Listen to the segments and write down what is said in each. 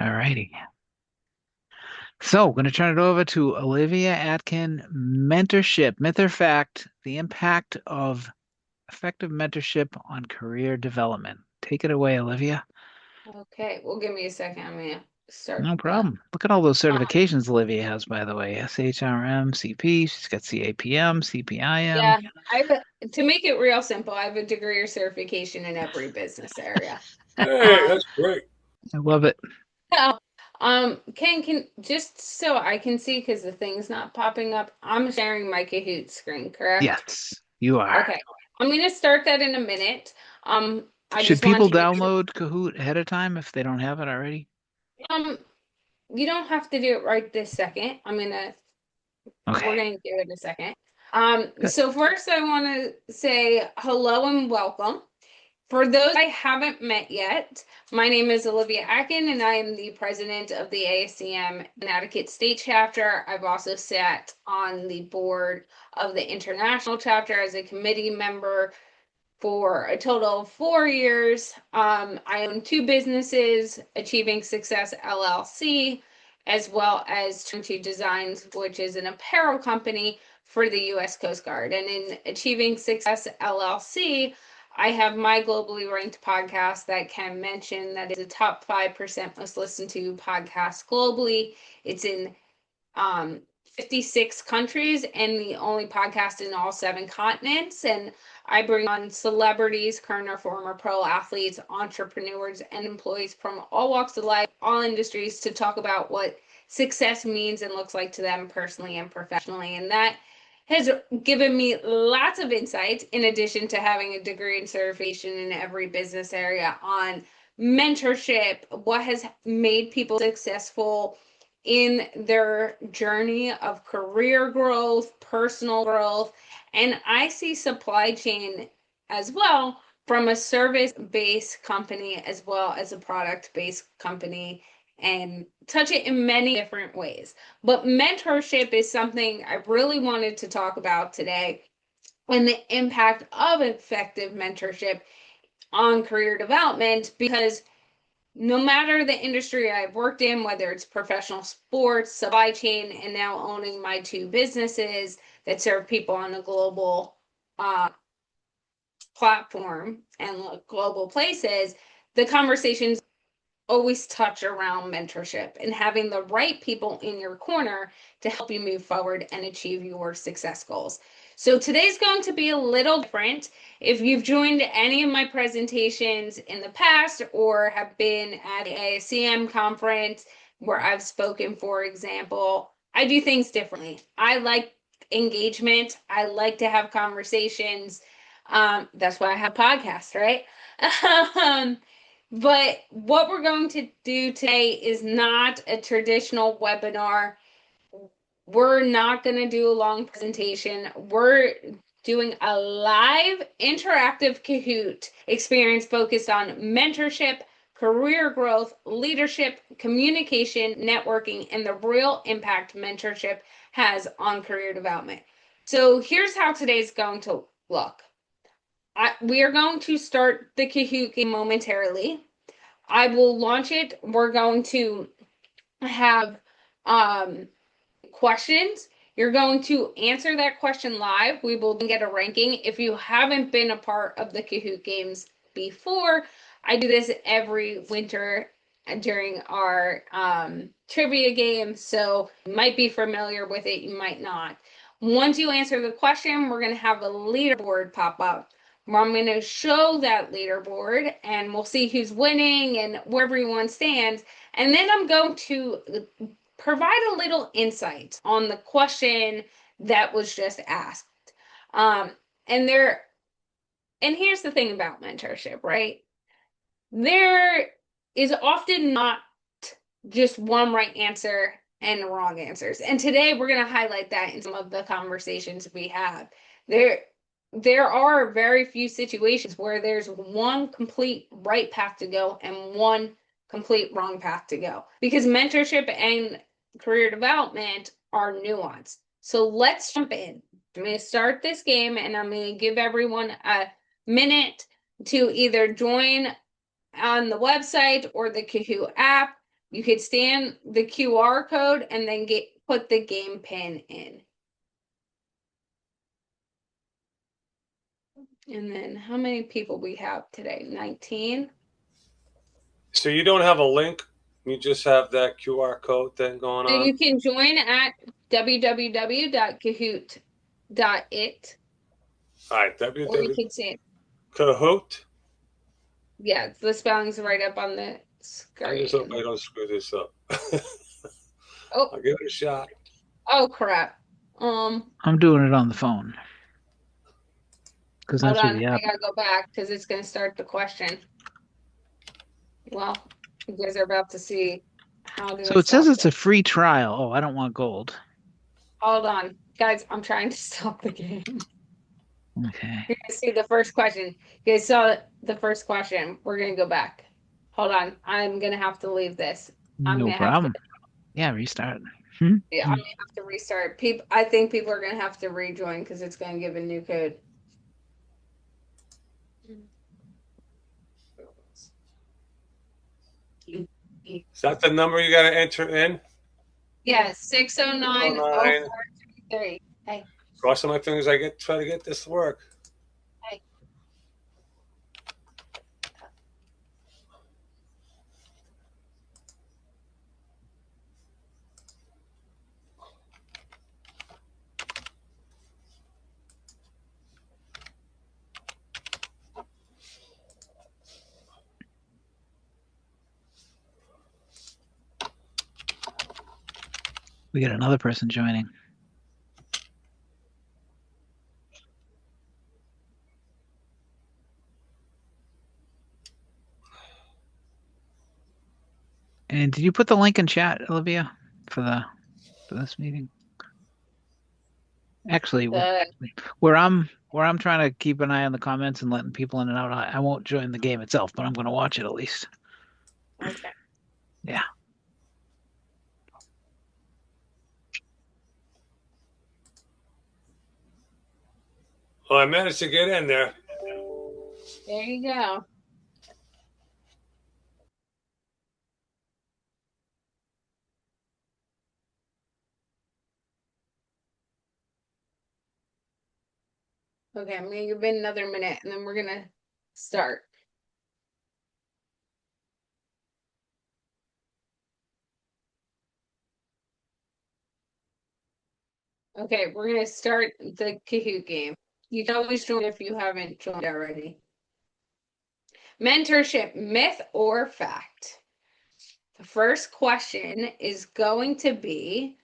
All righty. So, I'm going to turn it over to Olivia Atkin, mentorship, myth or fact, the impact of effective mentorship on career development. Take it away, Olivia. Okay, well, give me a second. I'm gonna start No the. problem. Look at all those Um, certifications Olivia has, by the way. SHRM, CP, she's got CAPM, CPIM. yeah, to make it real simple, I have a degree or certification in every business area. Hey, Um, that's great. I love it. so, can just so I can see because the thing's not popping up. I'm sharing my Kahoot screen, correct? Yes, you are. Okay, I'm gonna start that in a minute. I Should just want people to make sure. download Kahoot ahead of time if they don't have it already? Um, you don't have to do it right this second. We're Okay, going to do it in a second. good. So first I want to say hello and welcome. For those I haven't met yet, my name is Olivia Atkin, and I am the president of the ASCM Connecticut State Chapter. I've also sat on the board of the international chapter as a committee member for a total of 4 years. I own two businesses, Achieving Success LLC, as well as Trinity Designs, which is an apparel company for the U.S. Coast Guard. And in Achieving Success LLC, I have my globally ranked podcast that can mention that is a top 5% most listened to podcast globally. It's in 56 countries and the only podcast in all seven continents. And I bring on celebrities, current or former pro athletes, entrepreneurs, and employees from all walks of life, all industries to talk about what success means and looks like to them personally and professionally. And that has given me lots of insights, in addition to having a degree and certification in every business area on mentorship, what has made people successful in their journey of career growth, personal growth, and I see supply chain as well from a service-based company as well as a product-based company and touch it in many different ways. But mentorship is something I really wanted to talk about today and the impact of effective mentorship on career development because no matter the industry I've worked in, whether it's professional sports, supply chain, and now owning my two businesses that serve people on a global uh, platform and global places, the conversations always touch around mentorship and having the right people in your corner to help you move forward and achieve your success goals. So today's going to be a little different. If you've joined any of my presentations in the past or have been at the ASCM conference where I've spoken, for example, I do things differently. I like engagement. I like to have conversations. That's why I have podcasts, right? um, but what we're going to do today is not a traditional webinar. We're not going to do a long presentation. We're doing a live interactive Kahoot experience focused on mentorship, career growth, leadership, communication, networking, and the real impact mentorship has on career development. So here's how today's going to look. We are going to start the Kahoot game momentarily. I will launch it. We're going to have questions. You're going to answer that question live. We will get a ranking. If you haven't been a part of the Kahoot games before, I do this every winter during our trivia game. So you might be familiar with it, you might not. Once you answer the question, we're going to have a leaderboard pop up where I'm going to show that leaderboard and we'll see who's winning and where everyone stands. And then I'm going to provide a little insight on the question that was just asked. Um, and there, and here's the thing about mentorship, right? There is often not just one right answer and wrong answers. And today we're going to highlight that in some of the conversations we have. There there are very few situations where there's one complete right path to go and one complete wrong path to go because mentorship and career development are nuanced. So let's jump in. I'm going to start this game and I'm going to give everyone a minute to either join on the website or the Kahoot app. You could scan the QR code and then put the game pin in. And then how many people we have today? 19. So you don't have a link. You just have that QR code thing going So on. you can join at www.kahoot.it, All right, or you www. can see it. Kahoot. Yeah, the spelling's right up on the I just hope screen. I don't screw this up. Oh, I'll give it a shot. oh crap. Um, I'm doing it on the phone because Hold that's where on, the I app. gotta go back because it's gonna start the question. Well, you guys are about to see how do I So it says stop it's this. a free trial. Oh, I don't want gold. Hold on, guys, I'm trying to stop the game. Okay. You guys see the first question. You guys saw the first question. We're gonna go back. Hold on, I'm gonna have to leave this. I'm No gonna have to, problem. Yeah, restart. Hmm? yeah, I'm gonna have to restart. People, I think people are gonna have to rejoin because it's gonna give a new code. Is that the number you got to enter in? Yeah, 609 09. 0433. Hey, Crossing my fingers. I try to get this to work. hey. We got another person joining. And did you put the link in chat, Olivia, for the for this meeting? Actually, The where I'm trying to keep an eye on the comments and letting people in and out, I won't join the game itself, but I'm going to watch it at least. Okay. Yeah. Well, I managed to get in there. There you go. Okay, I'm gonna give it another minute and then we're gonna start. Okay, we're gonna start the Kahoot game. You can always join if you haven't joined already. Mentorship, myth or fact? The first question is going to be,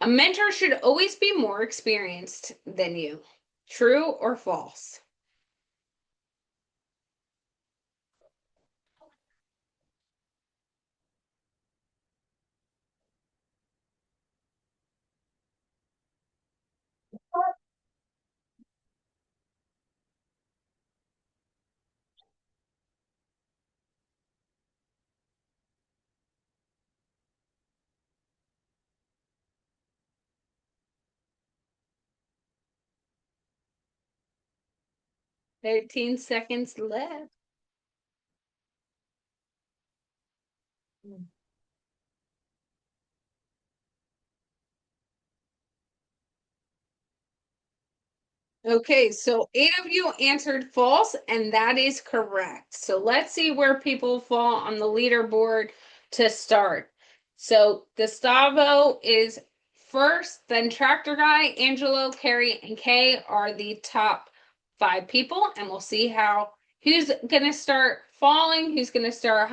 a mentor should always be more experienced than you. True or false? 13 seconds left. Okay, so 8 of you answered false, and that is correct. So let's see where people fall on the leaderboard to start. So Gustavo is first, then Tractor Guy, Angelo, Carrie, and Kay are the top 5 people, and we'll see how who's gonna start falling, who's gonna start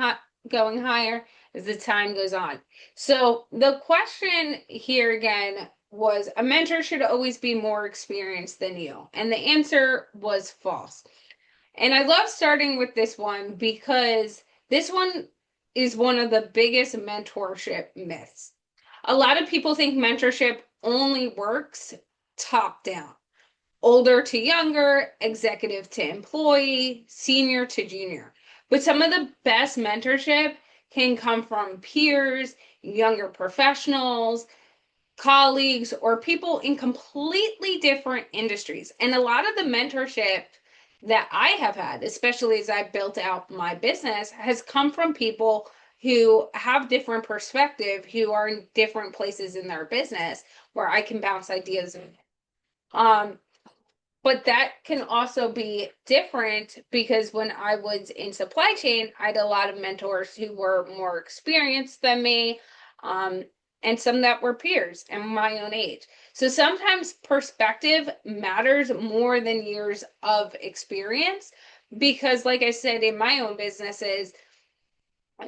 going higher as the time goes on. So the question here again was, a mentor should always be more experienced than you. And the answer was false. And I love starting with this one because this one is one of the biggest mentorship myths. A lot of people think mentorship only works top down, older to younger, executive to employee, senior to junior. But some of the best mentorship can come from peers, younger professionals, colleagues, or people in completely different industries. And a lot of the mentorship that I have had, especially as I built out my business, has come from people who have different perspective, who are in different places in their business where I can bounce ideas. But that can also be different because when I was in supply chain, I had a lot of mentors who were more experienced than me, and some that were peers and my own age. So sometimes perspective matters more than years of experience because, like I said, in my own businesses,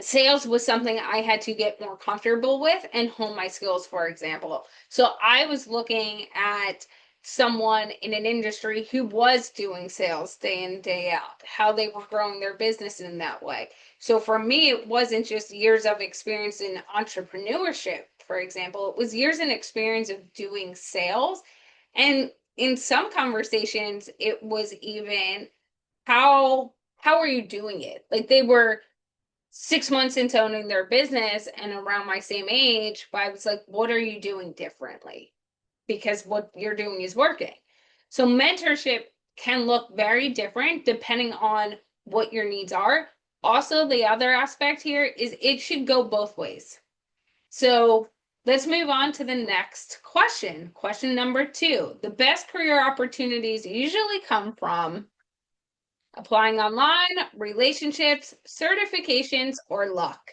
sales was something I had to get more comfortable with and hone my skills, for example. So I was looking at someone in an industry who was doing sales day in, day out, how they were growing their business in that way. So for me, it wasn't just years of experience in entrepreneurship, for example, it was years in experience of doing sales. And in some conversations, it was even how are you doing it? Like they were 6 months into owning their business and around my same age, but I was like, what are you doing differently? Because what you're doing is working. So mentorship can look very different depending on what your needs are. Also, the other aspect here is it should go both ways. So let's move on to the next question. Question number 2. The best career opportunities usually come from applying online, relationships, certifications, or luck.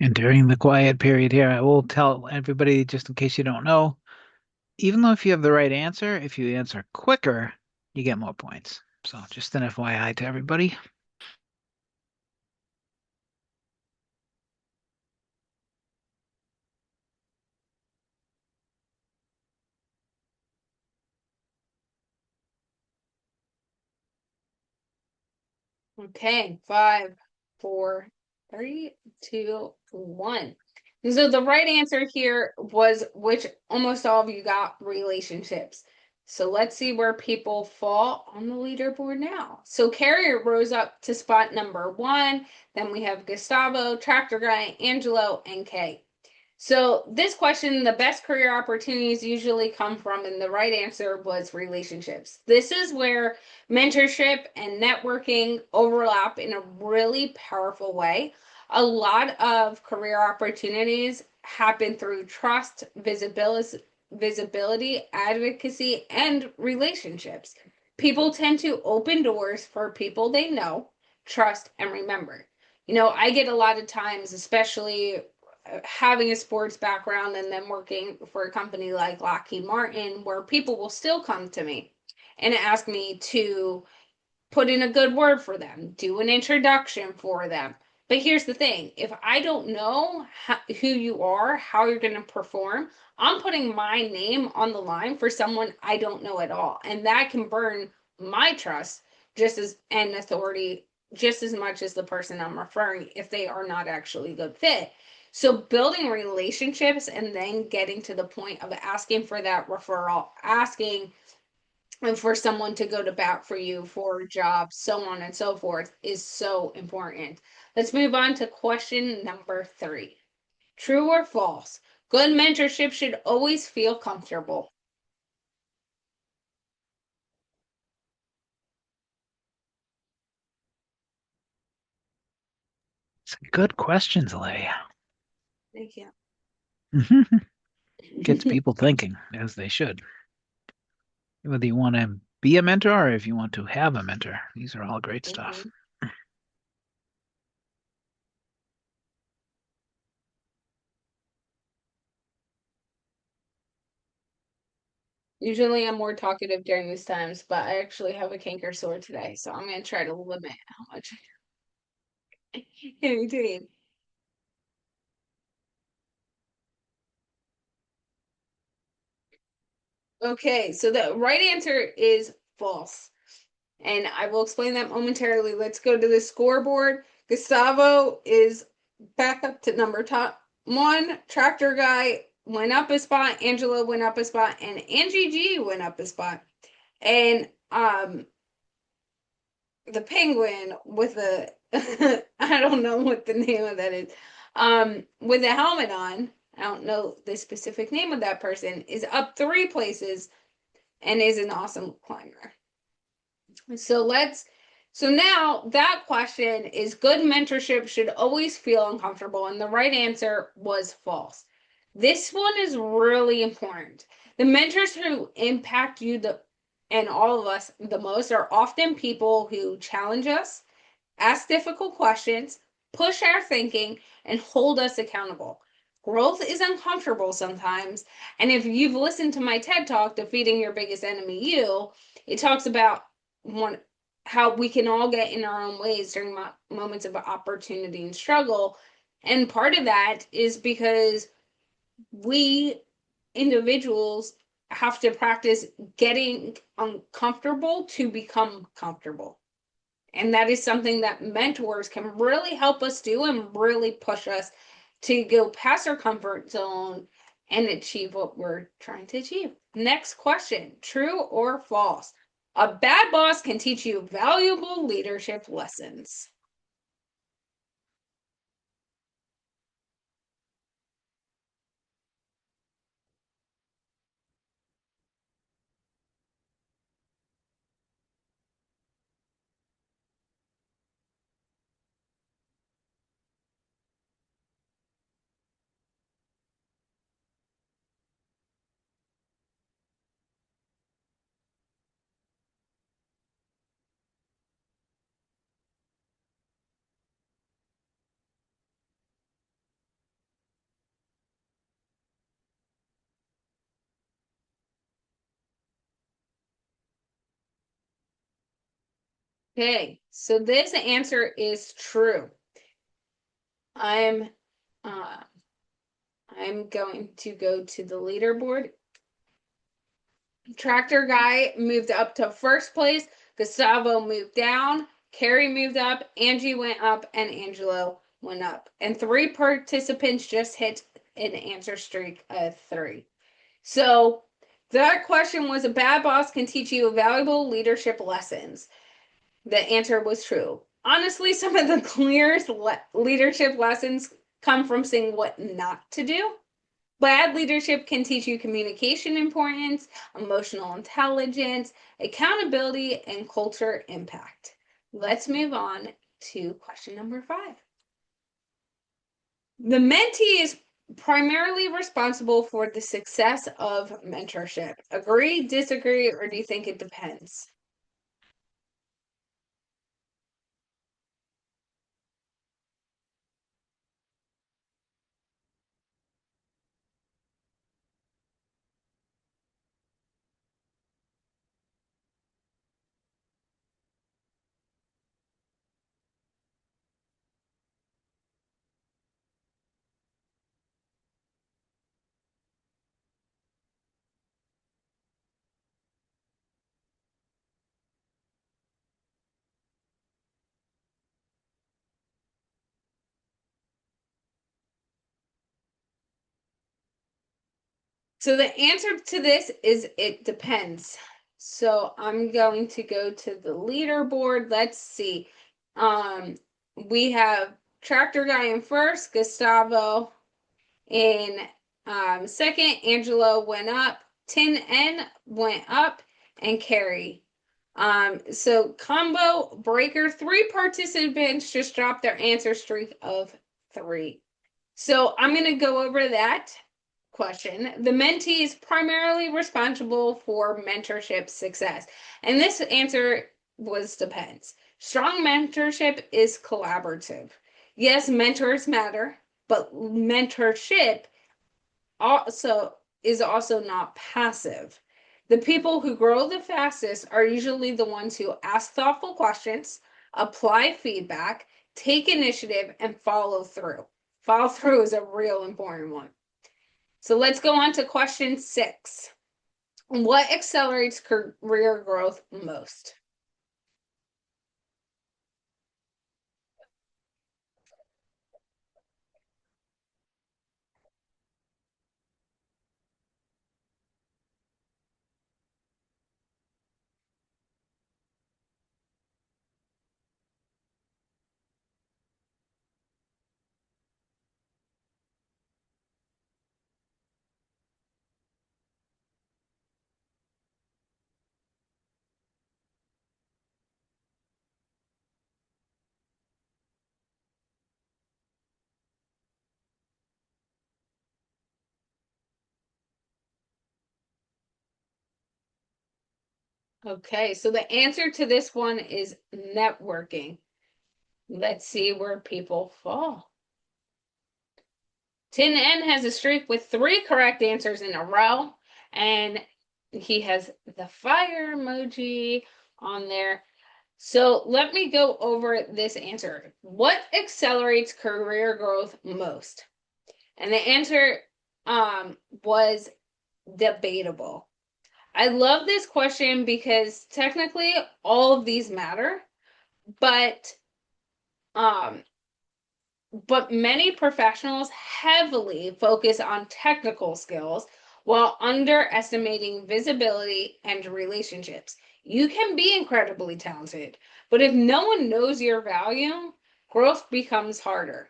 And during the quiet period here, I will tell everybody, just in case you don't know, even though if you have the right answer, if you answer quicker, you get more points. So just an FYI to everybody. Okay, 5, 4, 3, 2, 1. And so the right answer here was, which almost all of you got, relationships. So let's see where people fall on the leaderboard now. So Carrie rose up to spot number 1. Then we have Gustavo, Tractor Guy, Angelo, and Kay. So this question, the best career opportunities usually come from, and the right answer was relationships. This is where mentorship and networking overlap in a really powerful way. A lot of career opportunities happen through trust, visibility, advocacy, and relationships. People tend to open doors for people they know, trust, and remember. I get a lot of times, especially having a sports background and then working for a company like Lockheed Martin, where people will still come to me and ask me to put in a good word for them, do an introduction for them. But here's the thing, if I don't know who you are, how you're going to perform, I'm putting my name on the line for someone I don't know at all. And that can burn my trust just as and authority just as much as the person I'm referring if they are not actually a good fit. So building relationships and then getting to the point of asking for that referral, asking for someone to go to bat for you for jobs, so on and so forth, is so important. Let's move on to question number 3. True or false? Good mentorship should always feel comfortable. Good questions, Olivia. Thank you. Gets people thinking, as they should. Whether you want to be a mentor or if you want to have a mentor, these are all great stuff. Mhm. Usually I'm more talkative during these times, but I actually have a canker sore today, so I'm going to try to limit how much in between. Okay, so the right answer is false. And I will explain that momentarily. Let's go to the scoreboard. Gustavo is back up to number top 1. Tractor Guy went up a spot. Angela went up a spot. And Angie G went up a spot. And the penguin with a I don't know what the name of that is. With a helmet on, I don't know the specific name of that person, is up 3 places and is an awesome climber. So now that question is, good mentorship should always feel uncomfortable, and the right answer was false. This one is really important. The mentors who impact you and all of us the most are often people who challenge us, ask difficult questions, push our thinking, and hold us accountable. Growth is uncomfortable sometimes, and if you've listened to my TED Talk, Defeating Your Biggest Enemy You, it talks about one how we can all get in our own ways during moments of opportunity and struggle. And part of that is because we individuals have to practice getting uncomfortable to become comfortable. And that is something that mentors can really help us do and really push us to go past our comfort zone and achieve what we're trying to achieve. Next question, true or false? A bad boss can teach you valuable leadership lessons. Okay, so this answer is true. I'm uh, I'm going to go to the leaderboard. Tractor Guy moved up to first place. Gustavo moved down. Carrie moved up. Angie went up, and Angelo went up. And 3 participants just hit an answer streak of 3. So that question was, a bad boss can teach you valuable leadership lessons. The answer was true. Honestly, some of the clearest leadership lessons come from seeing what not to do. Bad leadership can teach you communication importance, emotional intelligence, accountability, and culture impact. Let's move on to question number 5. The mentee is primarily responsible for the success of mentorship. Agree, disagree, or do you think it depends? So the answer to this is it depends. So I'm going to go to the leaderboard. Let's see. Um, we have Tractor Guy in first, Gustavo in second, Angelo went up, Tin N went up, and Carrie. So combo breaker, 3 participants just dropped their answer streak of 3. So I'm going to go over that question. The mentee is primarily responsible for mentorship success. And this answer was depends. Strong mentorship is collaborative. Yes, mentors matter, but mentorship also is also not passive. The people who grow the fastest are usually the ones who ask thoughtful questions, apply feedback, take initiative, and follow through. Follow through is a real important one. So let's go on to question 6. What accelerates career growth most? Okay, so the answer to this one is networking. Let's see where people fall. Tin N has a streak with 3 correct answers in a row, and he has the fire emoji on there. So let me go over this answer. What accelerates career growth most? And the answer was debatable. I love this question because technically all of these matter, but um, but many professionals heavily focus on technical skills while underestimating visibility and relationships. You can be incredibly talented, but if no one knows your value, growth becomes harder.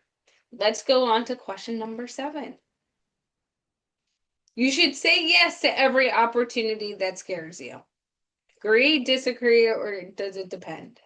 Let's go on to question number 7. You should say yes to every opportunity that scares you. Agree, disagree, or does it depend?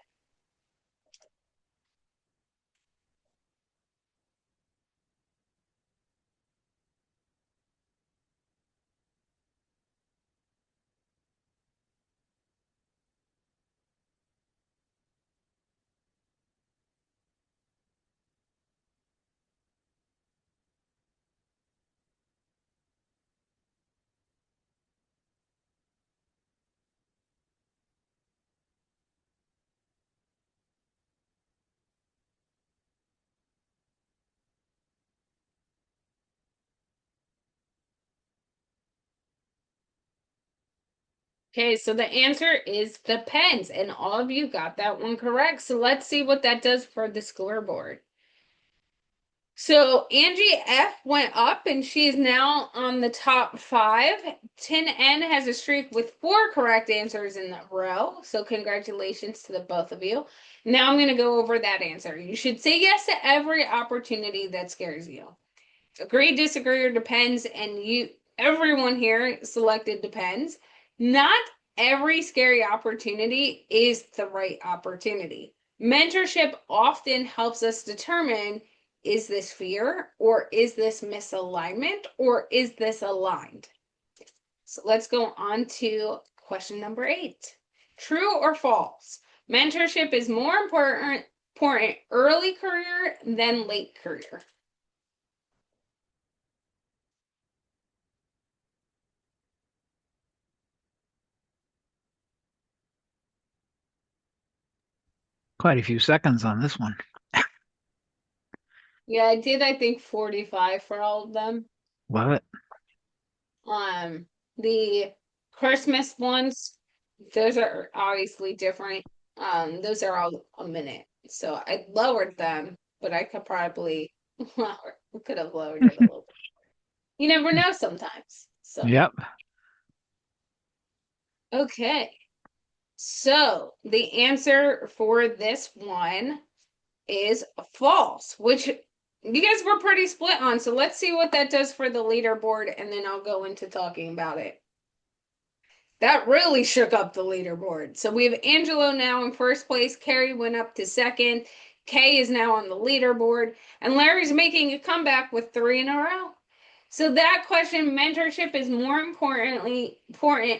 Okay, so the answer is depends, and all of you got that one correct. So let's see what that does for the scoreboard. So Angie F went up and she is now on the top 5. Tin N has a streak with 4 correct answers in a row. So congratulations to the both of you. Now I'm going to go over that answer. You should say yes to every opportunity that scares you. Agree, disagree, or depends, and everyone here selected depends. Not every scary opportunity is the right opportunity. Mentorship often helps us determine, is this fear, or is this misalignment, or is this aligned? So let's go on to question number 8. True or false? Mentorship is more important early career than late career. Quite a few seconds on this one. Yeah, I did, I think 45 for all of them. Love it. The Christmas ones, those are obviously different. Those are all a minute. So I lowered them, but I could probably could have lowered it a little bit. You never know sometimes. So, Yep. okay. So the answer for this one is false, which you guys were pretty split on. So let's see what that does for the leaderboard, and then I'll go into talking about it. That really shook up the leaderboard. So we have Angelo now in first place. Carrie went up to second. Kay is now on the leaderboard. And Larry's making a comeback with 3 in a row. So that question, mentorship is more important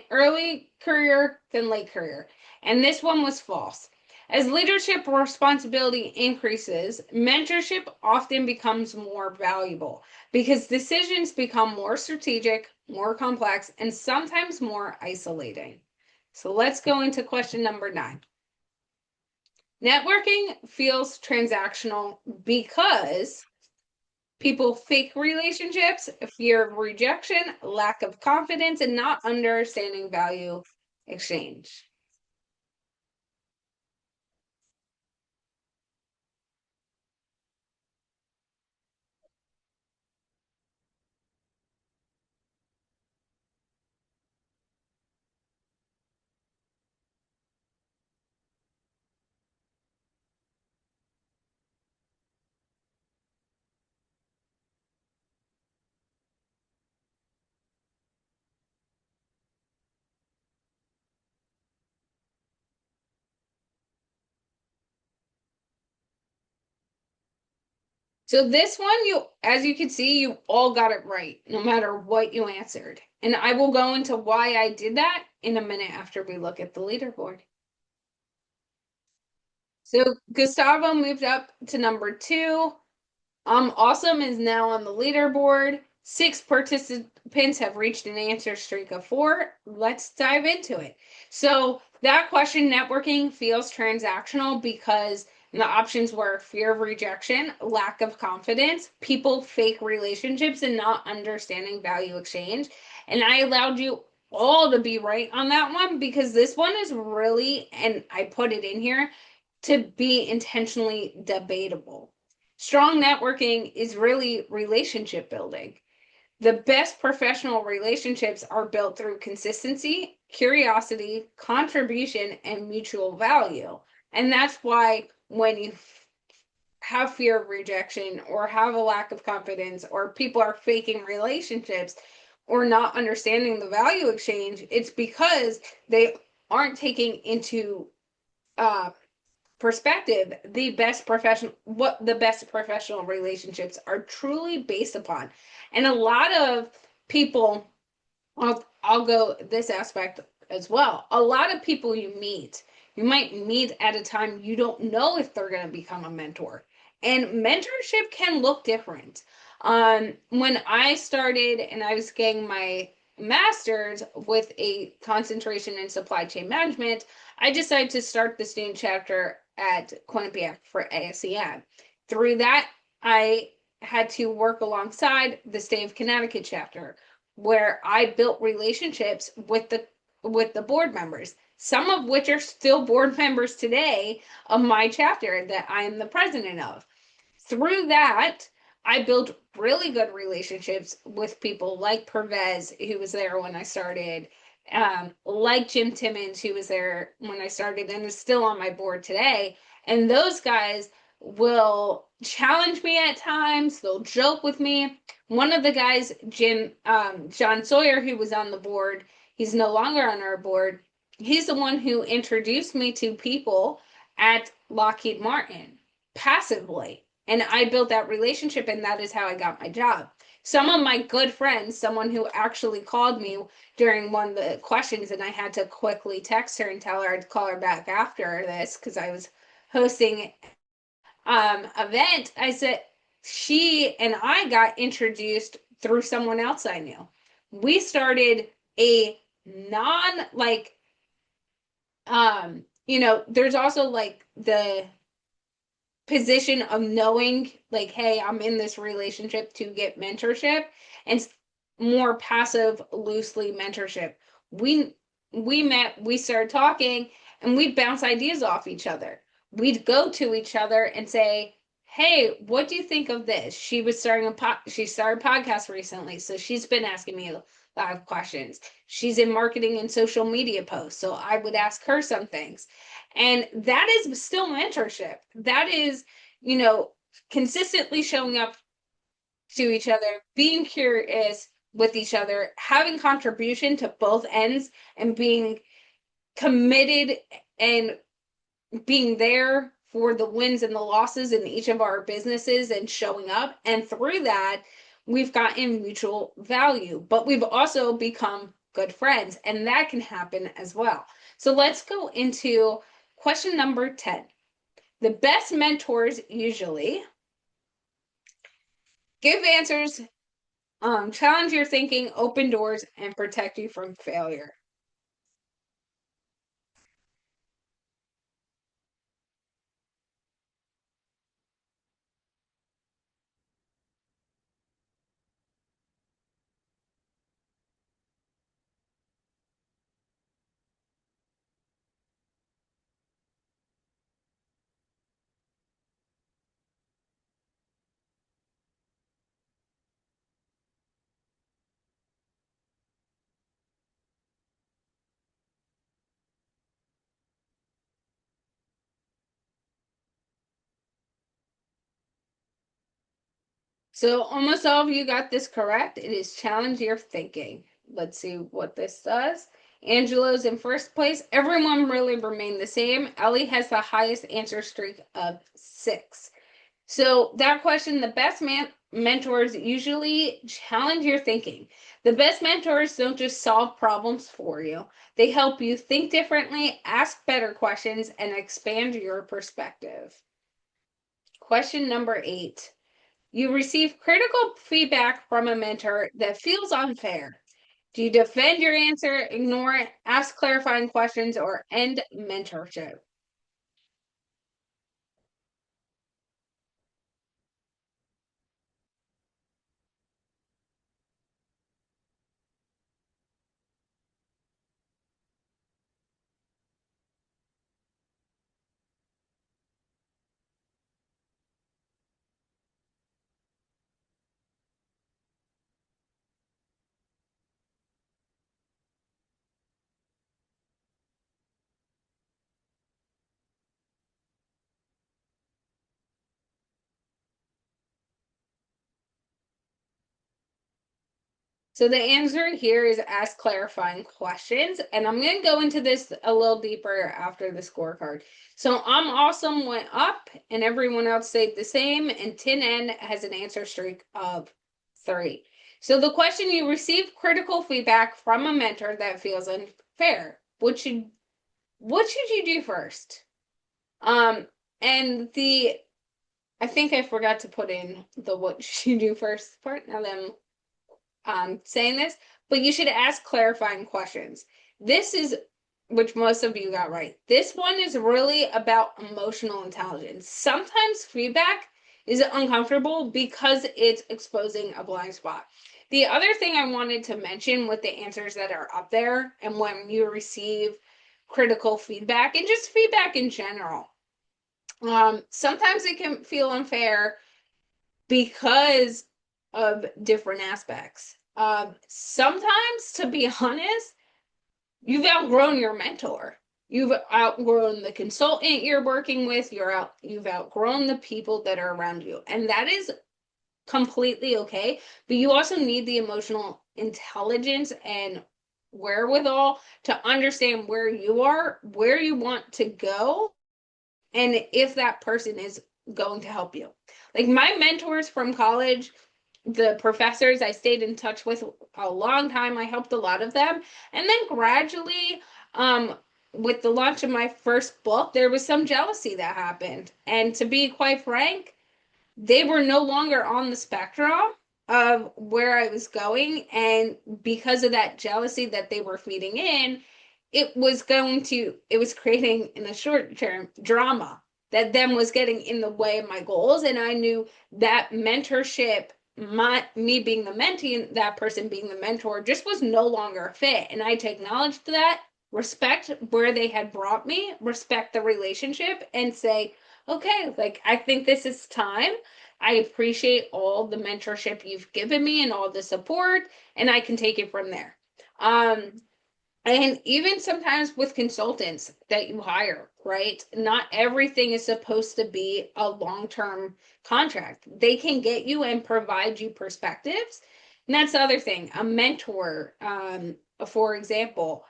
early career than late career. And this one was false. As leadership responsibility increases, mentorship often becomes more valuable because decisions become more strategic, more complex, and sometimes more isolating. So let's go into question number 9. Networking feels transactional because people fake relationships, fear of rejection, lack of confidence, and not understanding value exchange. So this one, as you can see, you all got it right, no matter what you answered. And I will go into why I did that in a minute after we look at the leaderboard. So Gustavo moved up to number 2. Awesome is now on the leaderboard. 6 participants have reached an answer streak of 4. Let's dive into it. So that question, networking feels transactional because the options were fear of rejection, lack of confidence, people fake relationships, and not understanding value exchange. And I allowed you all to be right on that one because this one is really, and I put it in here, to be intentionally debatable. Strong networking is really relationship building. The best professional relationships are built through consistency, curiosity, contribution, and mutual value. And that's why when you have fear of rejection or have a lack of confidence or people are faking relationships or not understanding the value exchange, it's because they aren't taking into perspective what the best professional relationships are truly based upon. And a lot of people, I'll go this aspect as well. A lot of people you might meet at a time you don't know if they're going to become a mentor. And mentorship can look different. When I started and I was getting my master's with a concentration in supply chain management, I decided to start the student chapter at Quinnipiac for ASEM. Through that, I had to work alongside the state of Connecticut chapter, where I built relationships with the board members, some of which are still board members today of my chapter that I am the president of. Through that, I built really good relationships with people like Pervez, who was there when I started, like Jim Timmons, who was there when I started and is still on my board today. And those guys will challenge me at times. They'll joke with me. One of the guys, John Sawyer, who was on the board, he's no longer on our board. He's the one who introduced me to people at Lockheed Martin passively. And I built that relationship, and that is how I got my job. Some of my good friends, someone who actually called me during one of the questions, and I had to quickly text her and tell her I'd call her back after this because I was hosting event. I said she and I got introduced through someone else I knew. We started a non like there's also like the position of knowing like, hey, I'm in this relationship to get mentorship, and more passive, loosely mentorship. We met, we started talking, and we'd bounce ideas off each other. We'd go to each other and say, hey, what do you think of this? She started a podcast recently, so she's been asking me a lot of questions. She's in marketing and social media posts, so I would ask her some things. And that is still mentorship. That is, consistently showing up to each other, being curious with each other, having contribution to both ends, and being committed and being there for the wins and the losses in each of our businesses and showing up. And through that, we've gotten mutual value, but we've also become good friends, and that can happen as well. So let's go into question number 10. The best mentors usually give answers, challenge your thinking, open doors, and protect you from failure. So almost all of you got this correct. It is challenge your thinking. Let's see what this does. Angelo's in first place. Everyone really remained the same. Ellie has the highest answer streak of 6. So that question, the best mentors usually challenge your thinking. The best mentors don't just solve problems for you. They help you think differently, ask better questions, and expand your perspective. Question number 8. You receive critical feedback from a mentor that feels unfair. Do you defend your answer, ignore it, ask clarifying questions, or end mentorship? So the answer here is ask clarifying questions. And I'm going to go into this a little deeper after the scorecard. So I'm awesome went up and everyone else stayed the same. And Tin N has an answer streak of 3. So the question, you receive critical feedback from a mentor that feels unfair. What should you do first? And I think I forgot to put in the what should you do first part. Now that I'm saying this, but you should ask clarifying questions. This is, which most of you got right. This one is really about emotional intelligence. Sometimes feedback is uncomfortable because it's exposing a blind spot. The other thing I wanted to mention with the answers that are up there and when you receive critical feedback and just feedback in general, sometimes it can feel unfair because of different aspects. Sometimes, to be honest, you've outgrown your mentor. You've outgrown the consultant you're working with. You've outgrown the people that are around you, and that is completely okay. But you also need the emotional intelligence and wherewithal to understand where you are, where you want to go, and if that person is going to help you. Like my mentors from college, the professors I stayed in touch with a long time, I helped a lot of them. And then gradually, with the launch of my first book, there was some jealousy that happened. And to be quite frank, they were no longer on the spectrum of where I was going. And because of that jealousy that they were feeding in, it was creating in the short term drama that then was getting in the way of my goals. And I knew that mentorship, me being the mentee and that person being the mentor, just was no longer a fit. And I had to acknowledge that, respect where they had brought me, respect the relationship, and say, okay, like I think this is time. I appreciate all the mentorship you've given me and all the support, and I can take it from there. And even sometimes with consultants that you hire, right? Not everything is supposed to be a long-term contract. They can get you and provide you perspectives. And that's the other thing. A mentor, for example,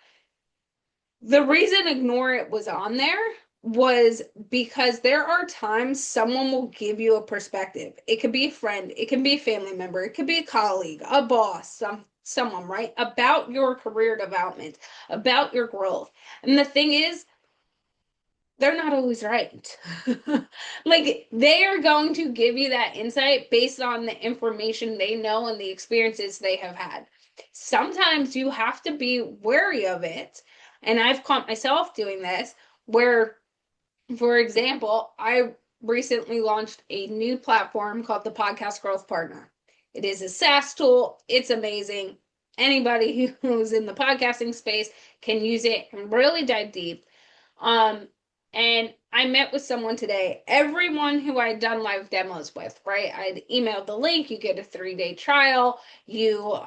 the reason Ignore It was on there was because there are times someone will give you a perspective. It could be a friend, it can be a family member, it could be a colleague, a boss, someone, right? About your career development, about your growth. And the thing is, they're not always right. Like they are going to give you that insight based on the information they know and the experiences they have had. Sometimes you have to be wary of it. And I've caught myself doing this where, for example, I recently launched a new platform called the Podcast Growth Partner. It is a SaaS tool. It's amazing. Anybody who's in the podcasting space can use it and really dive deep. And I met with someone today, everyone who I'd done live demos with, right? I'd emailed the link, you get a 3-day trial, you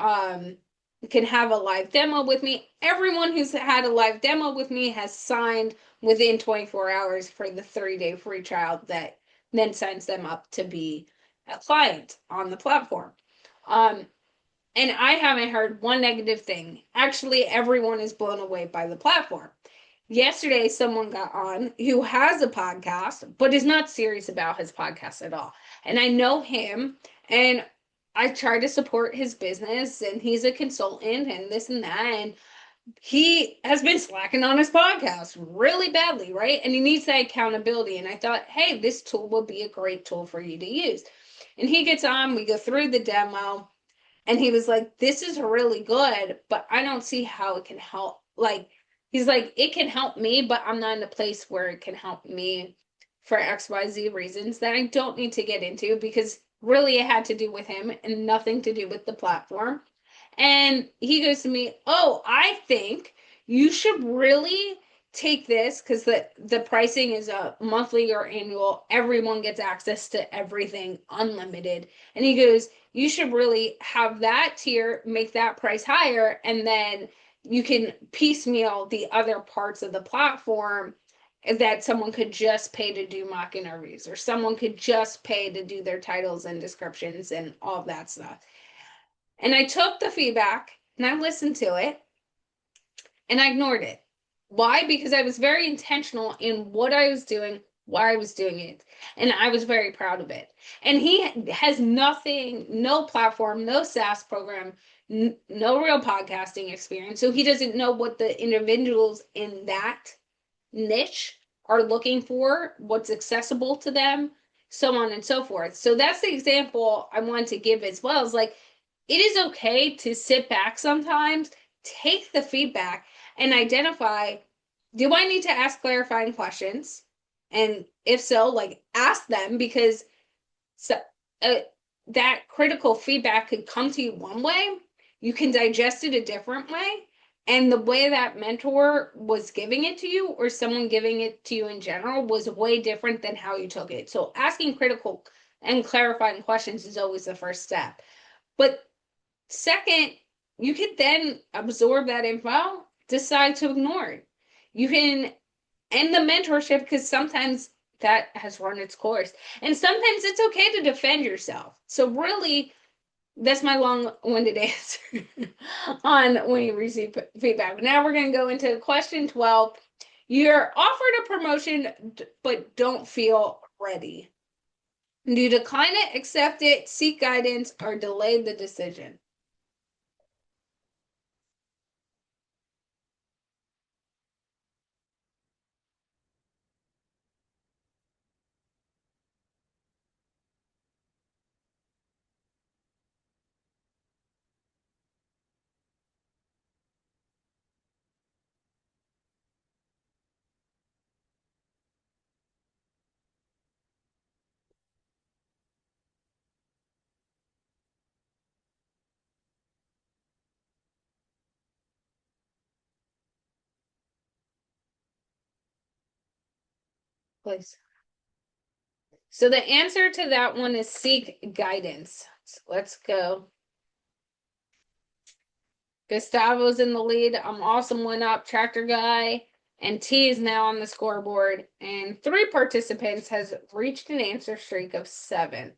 can have a live demo with me. Everyone who's had a live demo with me has signed within 24 hours for the 3-day free trial that then signs them up to be a client on the platform. And I haven't heard one negative thing. Actually, everyone is blown away by the platform. Yesterday, someone got on who has a podcast, but is not serious about his podcast at all. And I know him, And I try to support his business, and he's a consultant and this and that. And he has been slacking on his podcast really badly, right? And he needs that accountability. And I thought, hey, this tool would be a great tool for you to use. And he gets on, we go through the demo, and he was like, this is really good, but I don't see how it can help. Like, he's like, it can help me, but I'm not in a place where it can help me for XYZ reasons that I don't need to get into, because really it had to do with him and nothing to do with the platform. And he goes to me, oh, I think you should really take this, because the pricing is a monthly or annual. Everyone gets access to everything unlimited. And he goes, you should really have that tier, make that price higher, and then you can piecemeal the other parts of the platform that someone could just pay to do mock interviews, or someone could just pay to do their titles and descriptions and all of that stuff. And I took the feedback and I listened to it and I ignored it. Why? Because I was very intentional in what I was doing, why I was doing it. And I was very proud of it. And he has nothing, no platform, no SaaS program, no real podcasting experience. So he doesn't know what the individuals in that niche are looking for, what's accessible to them, so on and so forth. So that's the example I wanted to give as well. Is like, it is okay to sit back sometimes, take the feedback, and identify, do I need to ask clarifying questions? And if so, like, ask them, because so, uh, that critical feedback could come to you one way, you can digest it a different way. And the way that mentor was giving it to you, or someone giving it to you in general, was way different than how you took it. So asking critical and clarifying questions is always the first step. But second, you could then absorb that info, decide to ignore it. You can end the mentorship, because sometimes that has run its course. And sometimes it's okay to defend yourself. So really, that's my long-winded answer on when you receive feedback. Now we're going to go into question 12. You're offered a promotion, but don't feel ready. Do you decline it, accept it, seek guidance, or delay the decision? Please. So the answer to that one is seek guidance. So let's go. Gustavo's in the lead. I'm awesome went up, tractor guy, and T is now on the scoreboard. And 3 participants has reached an answer streak of 7.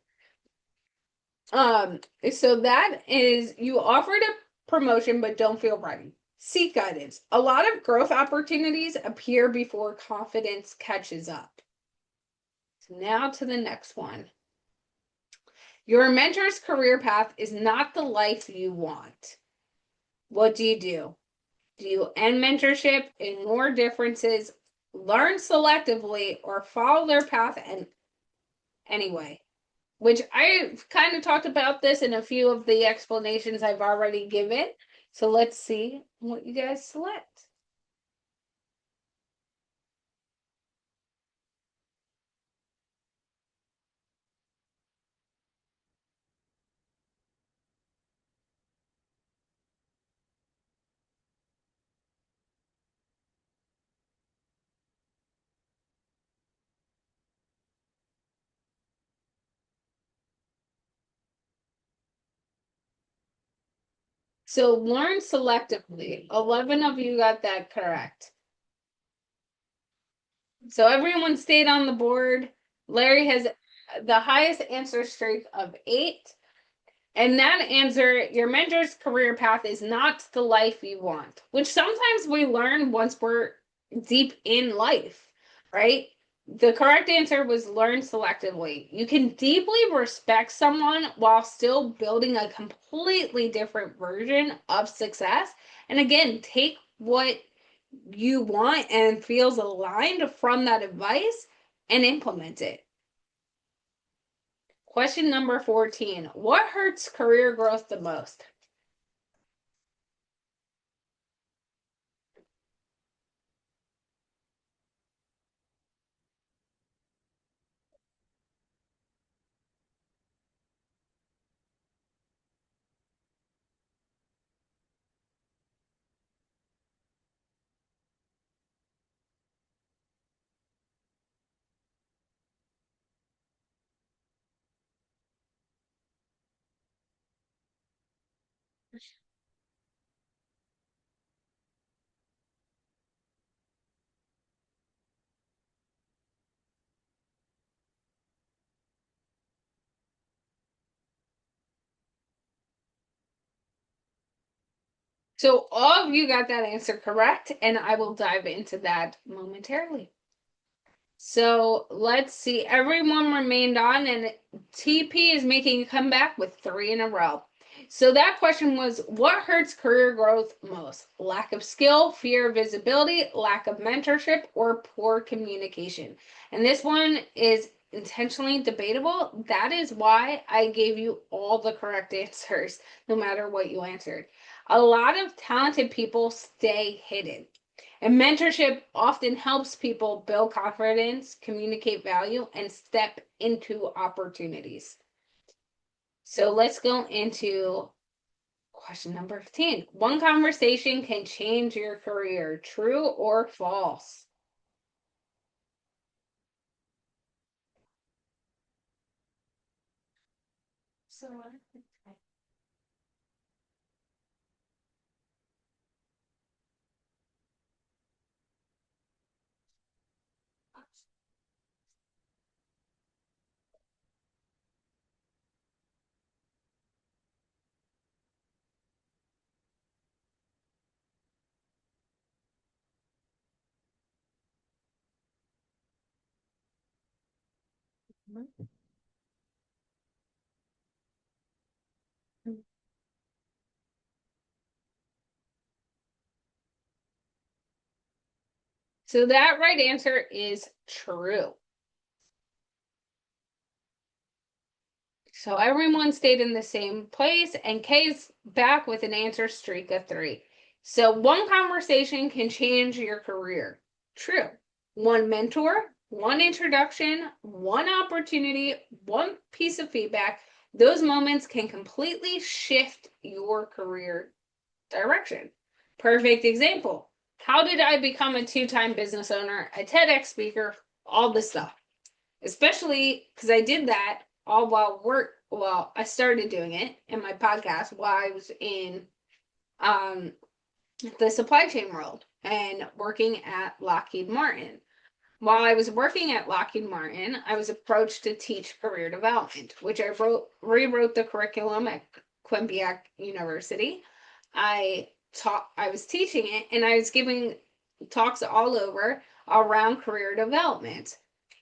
So that is, you offered a promotion but don't feel ready. Seek guidance. A lot of growth opportunities appear before confidence catches up. So now to the next one. Your mentor's career path is not the life you want. What do you do? Do you end mentorship, ignore differences, learn selectively, or follow their path and anyway? Which I kind of talked about this in a few of the explanations I've already given. So let's see what you guys select. So learn selectively. 11 of you got that correct. So everyone stayed on the board. Larry has the highest answer streak of 8. And that answer, your mentor's career path is not the life you want, which sometimes we learn once we're deep in life, right? The correct answer was learn selectively. You can deeply respect someone while still building a completely different version of success. And again, take what you want and feels aligned from that advice and implement it. Question number 14. What hurts career growth the most? So all of you got that answer correct, and I will dive into that momentarily. So let's see. Everyone remained on, and TP is making a comeback with 3 in a row. So that question was, what hurts career growth most? Lack of skill, fear of visibility, lack of mentorship, or poor communication? And this one is intentionally debatable. That is why I gave you all the correct answers, no matter what you answered. A lot of talented people stay hidden. And mentorship often helps people build confidence, communicate value, and step into opportunities. So let's go into question number 15. One conversation can change your career, true or false? So that right answer is true. So everyone stayed in the same place, and Kay's back with an answer streak of 3. So one conversation can change your career. True. One mentor, one introduction, one opportunity, one piece of feedback, those moments can completely shift your career direction. Perfect example. How did I become a 2-time business owner, a TEDx speaker, all this stuff? Especially because I did that all while I started doing it in my podcast while I was in um, the supply chain world and working at Lockheed Martin. While I was working at Lockheed Martin, I was approached to teach career development, which I rewrote the curriculum at Quinnipiac University. I was teaching it, and I was giving talks all over around career development.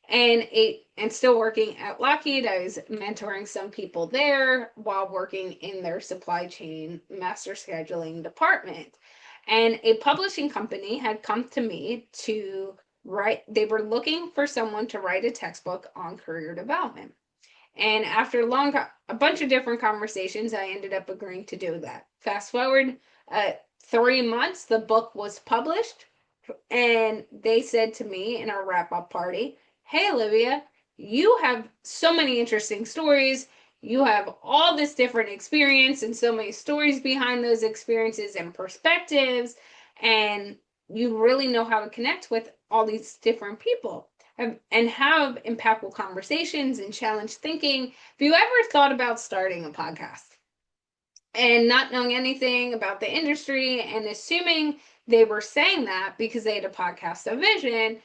And still working at Lockheed, I was mentoring some people there while working in their supply chain master scheduling department. And a publishing company had come to me to write, they were looking for someone to write a textbook on career development. And after a bunch of different conversations, I ended up agreeing to do that. Fast forward 3 months, the book was published, and they said to me in our wrap up party, "Hey, Olivia, you have so many interesting stories. You have all this different experience and so many stories behind those experiences and perspectives, and you really know how to connect with all these different people and have impactful conversations and challenge thinking. Have you ever thought about starting a podcast?" And not knowing anything about the industry and assuming they were saying that because they had a podcast division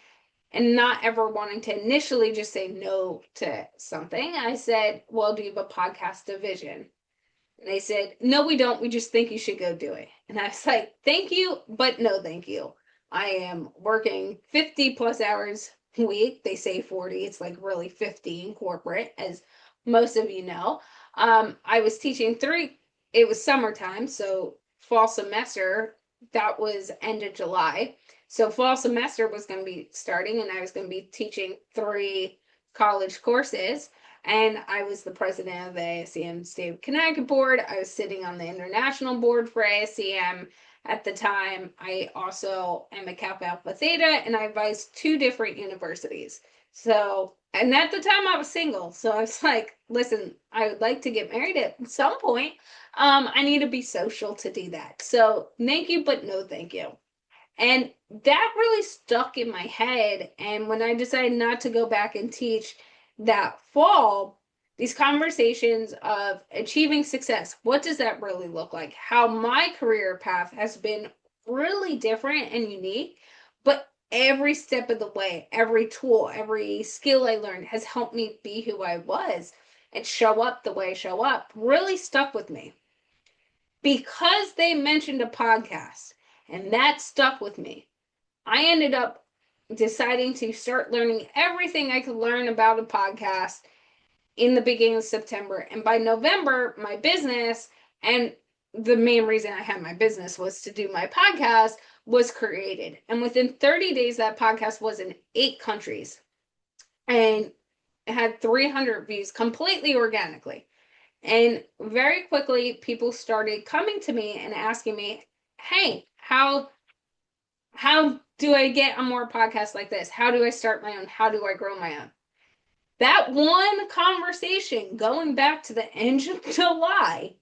and not ever wanting to initially just say no to something, I said, "Well, do you have a podcast division?" And they said, "No, we don't. We just think you should go do it." And I was like, "Thank you, but no, thank you. I am working 50 plus hours week. They say 40, it's like really 50 in corporate, as most of you know. I was teaching it was summertime, so fall semester, that was end of July. So fall semester was going to be starting, and I was going to be teaching 3 college courses. And I was the president of the ASEM State of Connecticut board. I was sitting on the international board for ASEM at the time. I also am a Kappa Alpha Theta, and I advised 2 different universities. So, and at the time I was single. So I was like, listen, I would like to get married at some point. I need to be social to do that. So thank you, but no thank you. And that really stuck in my head. And when I decided not to go back and teach that fall, these conversations of achieving success, what does that really look like? How my career path has been really different and unique, but every step of the way, every tool, every skill I learned has helped me be who I was and show up the way I show up, really stuck with me. Because they mentioned a podcast, and that stuck with me, I ended up deciding to start learning everything I could learn about a podcast in the beginning of September. And by November, my business, and the main reason I had my business was to do my podcast, was created. And within 30 days, that podcast was in 8 countries and it had 300 views completely organically. And very quickly, people started coming to me and asking me, hey, how do I get on more podcasts like this? How do I start my own? How do I grow my own? That one conversation, going back to the end of July,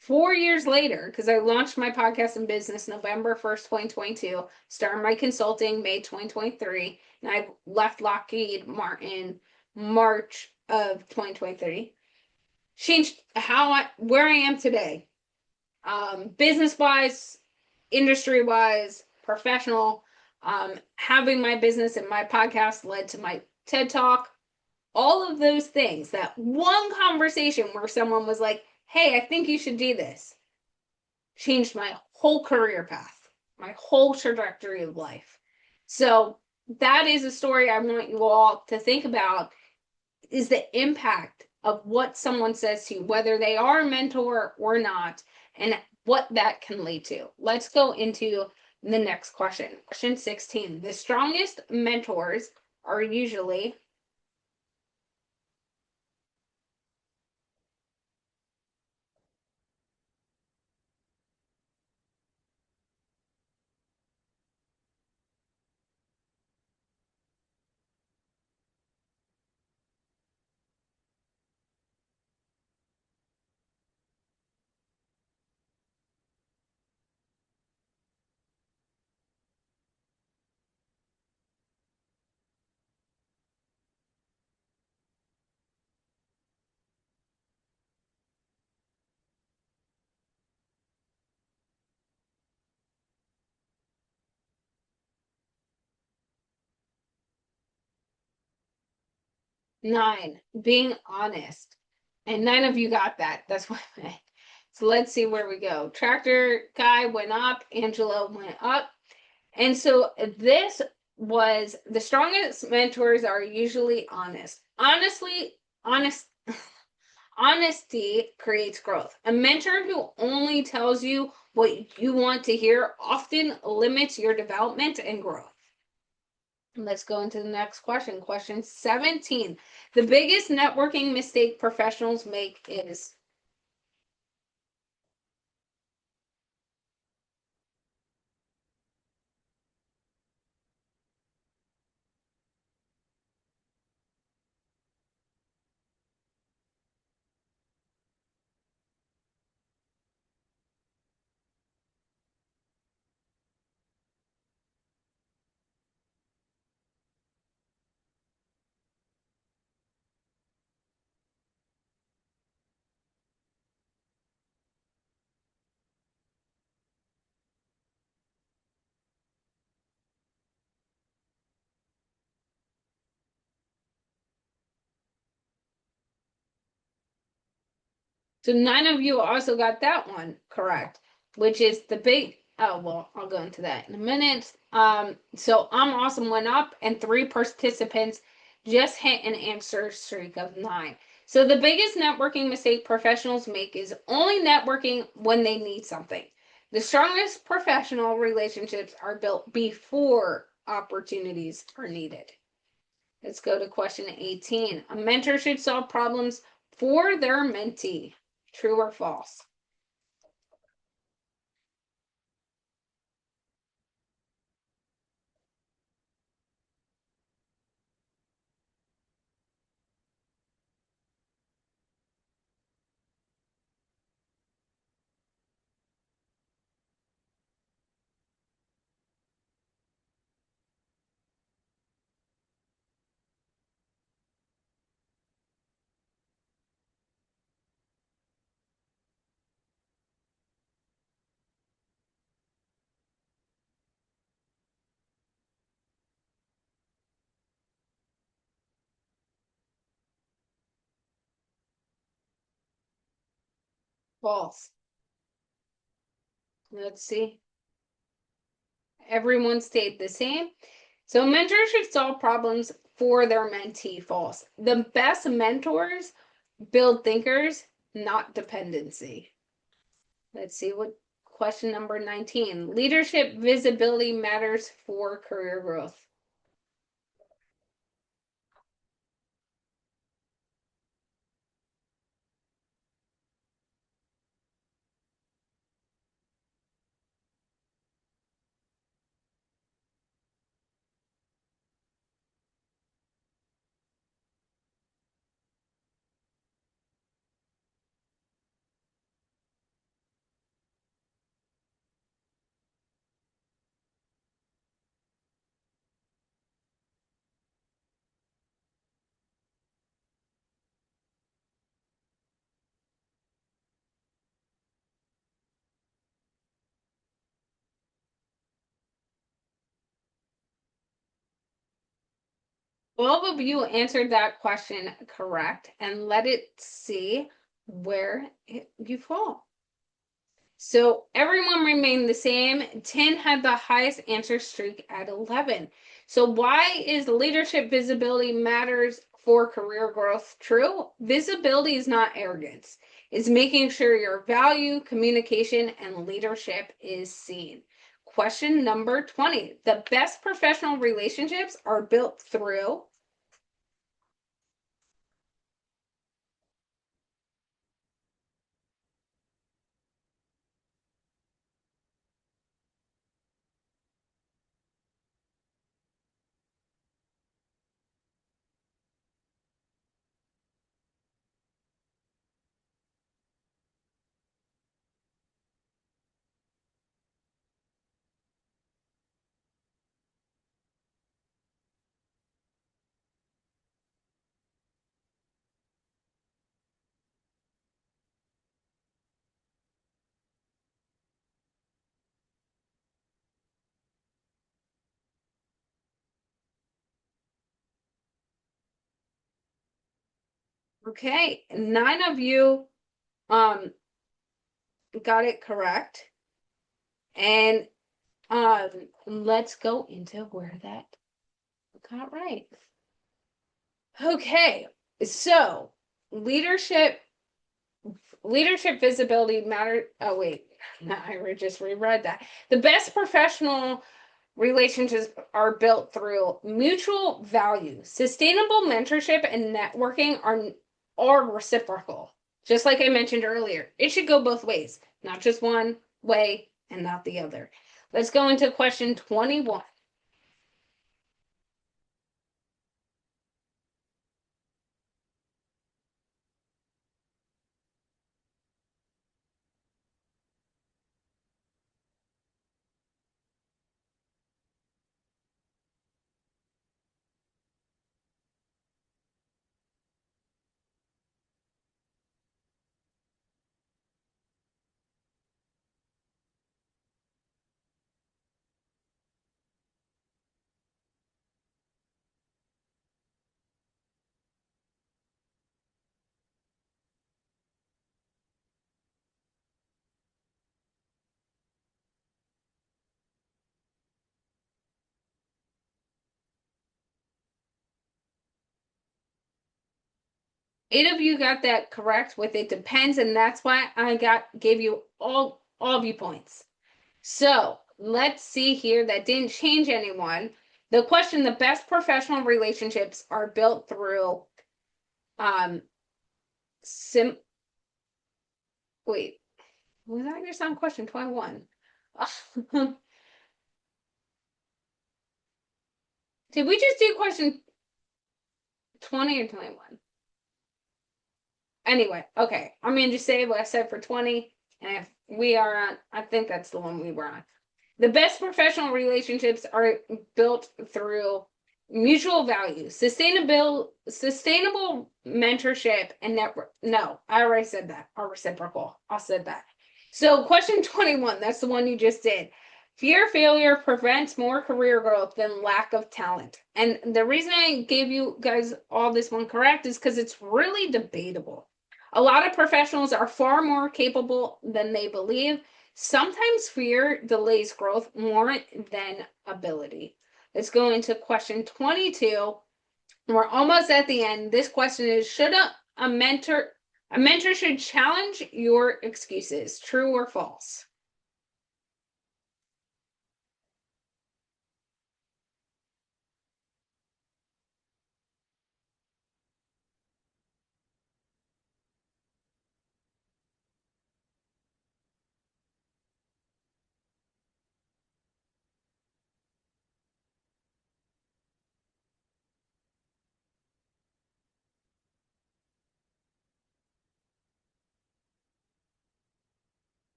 4 years later, because I launched my podcast and business November 1st, 2022, started my consulting May 2023, and I left Lockheed Martin March of 2023. Changed where I am today, business wise, industry wise, professional. Having my business and my podcast led to my TED Talk. All of those things, that one conversation where someone was like, hey, I think you should do this, changed my whole career path, my whole trajectory of life. So that is a story I want you all to think about, is the impact of what someone says to you, whether they are a mentor or not, and what that can lead to. Let's go into the next question. Question 16. The strongest mentors are usually nine, being honest. And none of you got that. That's why. So let's see where we go. Tractor guy went up, Angela went up. And so this was, the strongest mentors are usually honest. Honest honesty creates growth. A mentor who only tells you what you want to hear often limits your development and growth. Let's go into the next question. Question 17. The biggest networking mistake professionals make is, so none of you got that one correct, which is the big, oh, well, I'll go into that in a minute. So I'm awesome went up, and 3 participants just hit an answer streak of 9. So the biggest networking mistake professionals make is only networking when they need something. The strongest professional relationships are built before opportunities are needed. Let's go to question 18. A mentor should solve problems for their mentee. True or false? False. Let's see. Everyone stayed the same. So mentors should solve problems for their mentee. False. The best mentors build thinkers, not dependency. Let's see what question number 19. Leadership visibility matters for career growth. All of you answered that question correct, and let it see where you fall. So everyone remained the same. 10 had the highest answer streak at 11. So why is leadership visibility matters for career growth true? Visibility is not arrogance. It's making sure your value, communication, and leadership is seen. Question number 20. The best professional relationships are built through. Okay, 9 of you um got it correct. And let's go into where that got right. Okay, so leadership visibility matter. Oh wait, no, I just reread that. The best professional relationships are built through mutual value. Sustainable mentorship and networking are reciprocal. Just like I mentioned earlier, it should go both ways, not just one way and not the other. Let's go into question 21. 8 of you got that correct with it depends, and that's why I gave you all of you points. So let's see here. That didn't change anyone. The question: the best professional relationships are built through sim. Wait, was that your sound question 21? Did we just do question 20 or 21? Anyway, okay. I'm going to just say what I said for 20. And if we are on, I think that's the one we were on. The best professional relationships are built through mutual value, sustainable mentorship, and network. No, I already said that. Or reciprocal. I said that. So question 21, that's the one you just did. Fear of failure prevents more career growth than lack of talent. And the reason I gave you guys all this one correct is because it's really debatable. A lot of professionals are far more capable than they believe. Sometimes fear delays growth more than ability. Let's go into question 22. We're almost at the end. This question is: should a mentor should challenge your excuses, true or false?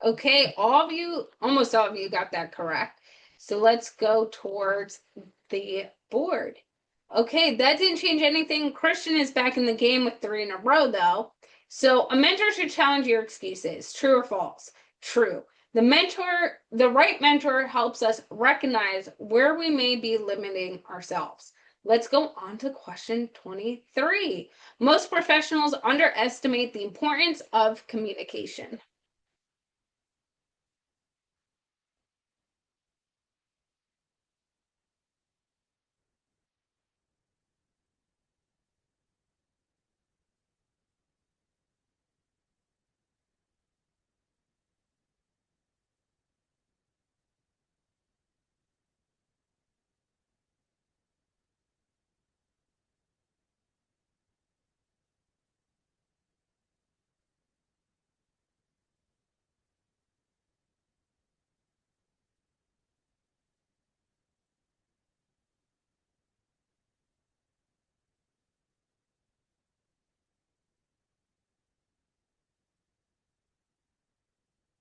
Okay, almost all of you got that correct. So let's go towards the board. Okay, that didn't change anything. Christian is back in the game with 3 in a row, though. So a mentor should challenge your excuses. True or false? True. The right mentor helps us recognize where we may be limiting ourselves. Let's go on to question 23. Most professionals underestimate the importance of communication.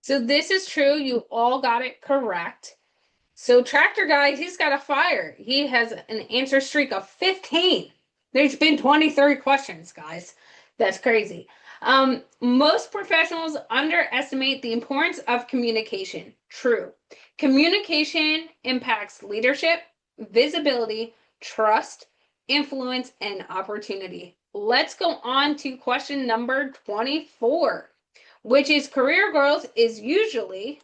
So this is true. You all got it correct. So Tractor Guy, he's got a fire. He has an answer streak of 15. There's been 23 questions, guys. That's crazy. Most professionals underestimate the importance of communication. True. Communication impacts leadership, visibility, trust, influence, and opportunity. Let's go on to question number 24, which is: career growth is usually.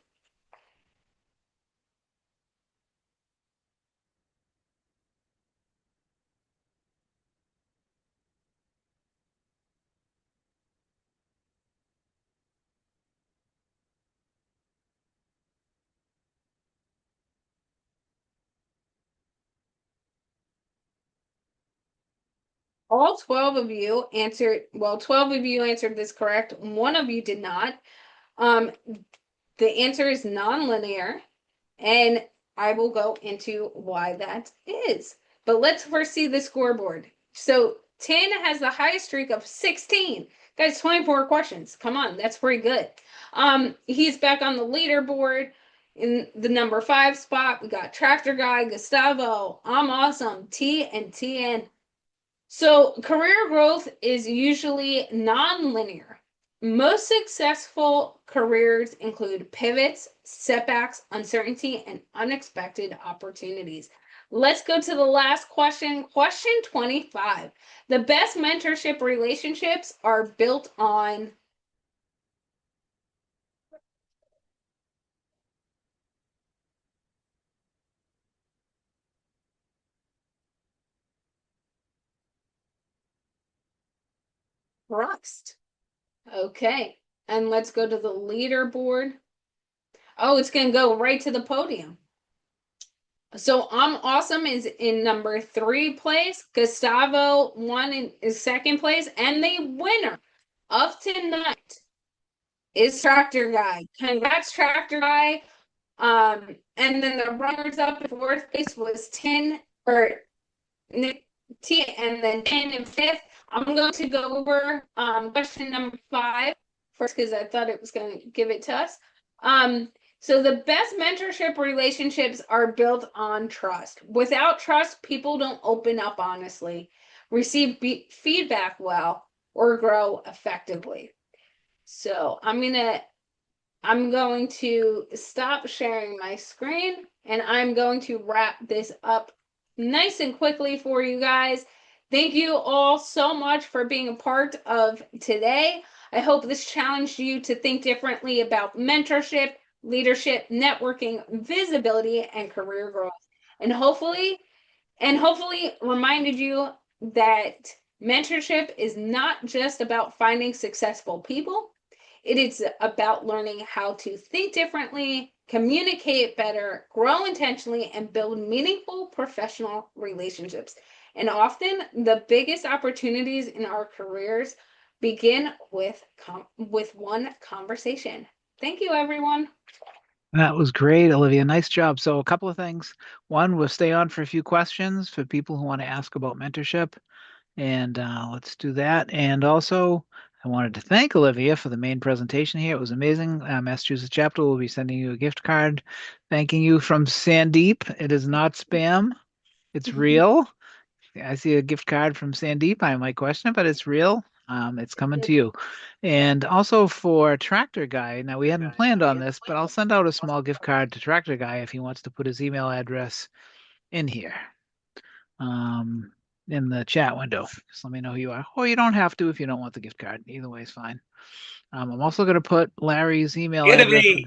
All 12 of you answered, well, 12 of you answered this correct. One of you did not. Um, the answer is nonlinear, and I will go into why that is. But let's first see the scoreboard. So Tin has the highest streak of 16. Guys, 24 questions. Come on, that's pretty good. He's back on the leaderboard in the number 5 spot. We got Tractor Guy, Gustavo, I'm Awesome, T, and TN. So career growth is usually non-linear. Most successful careers include pivots, setbacks, uncertainty, and unexpected opportunities. Let's go to the last question, question 25. The best mentorship relationships are built on Trust. Okay. And let's go to the leaderboard. Oh, it's going to go right to the podium. So I'm awesome is in number 3 place. Gustavo won in is second place, and the winner of tonight is Tractor Guy. Congrats, Tractor Guy. And then the runners up in fourth place was 10 or Nick T, and then 10 and fifth. I'm going to go over question number 5 first because I thought it was going to give it to us. So the best mentorship relationships are built on trust. Without trust, people don't open up honestly, receive feedback well, or grow effectively. So I'm going to stop sharing my screen and I'm going to wrap this up nice and quickly for you guys. Thank you all so much for being a part of today. I hope this challenged you to think differently about mentorship, leadership, networking, visibility, and career growth. And hopefully reminded you that mentorship is not just about finding successful people. It is about learning how to think differently, communicate better, grow intentionally, and build meaningful professional relationships. And often the biggest opportunities in our careers begin with one conversation. Thank you, everyone. That was great, Olivia. Nice job. So, a couple of things. One, we'll stay on for a few questions for people who want to ask about mentorship. And let's do that. And also, I wanted to thank Olivia for the main presentation here. It was amazing. Massachusetts chapter will be sending you a gift card thanking you from Sandeep. It is not spam, it's real. I see a gift card from Sandeep. I might question it, but it's real. It's coming to you. And also for Tractor Guy. Now, we hadn't planned on this, but I'll send out a small gift card to Tractor Guy if he wants to put his email address in here, um, in the chat window. Just let me know who you are. Or you don't have to if you don't want the gift card. Either way is fine. I'm also going to put Larry's email Get address. me.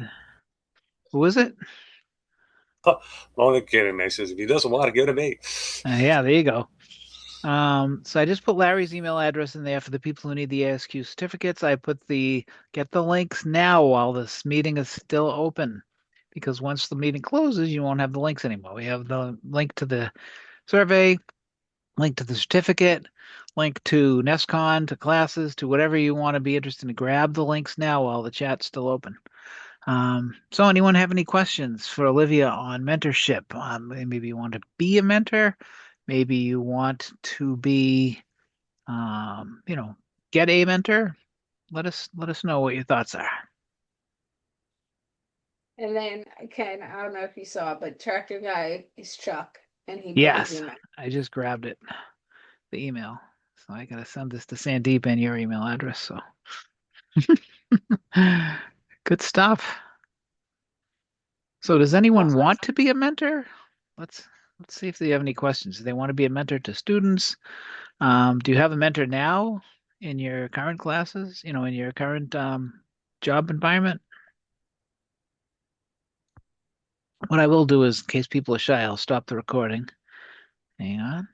Who is it? I'm only kidding. I says if he doesn't want to, give it to me. Yeah, there you go. So I just put Larry's email address in there for the people who need the ASQ certificates. I put the get the links now while this meeting is still open, because once the meeting closes, you won't have the links anymore. We have the link to the survey, link to the certificate, link to NESCON, to classes, to whatever you want to be interested in. Grab the links now while the chat's still open. So anyone have any questions for Olivia on mentorship? Maybe you want to be a mentor. Maybe you want to be, you know, get a mentor. Let us know what your thoughts are. And then Ken, I don't know if you saw it, but Tractor Guy is Chuck, and he put his Yes, email. I just grabbed it, the email. So I gotta send this to Sandeep and your email address. So good stuff. So does anyone Awesome. want to be a mentor? Let's let's see if they have any questions. Do they want to be a mentor to students? Do you have a mentor now in your current classes? In your current job environment? What I will do is, in case people are shy, I'll stop the recording. Hang on.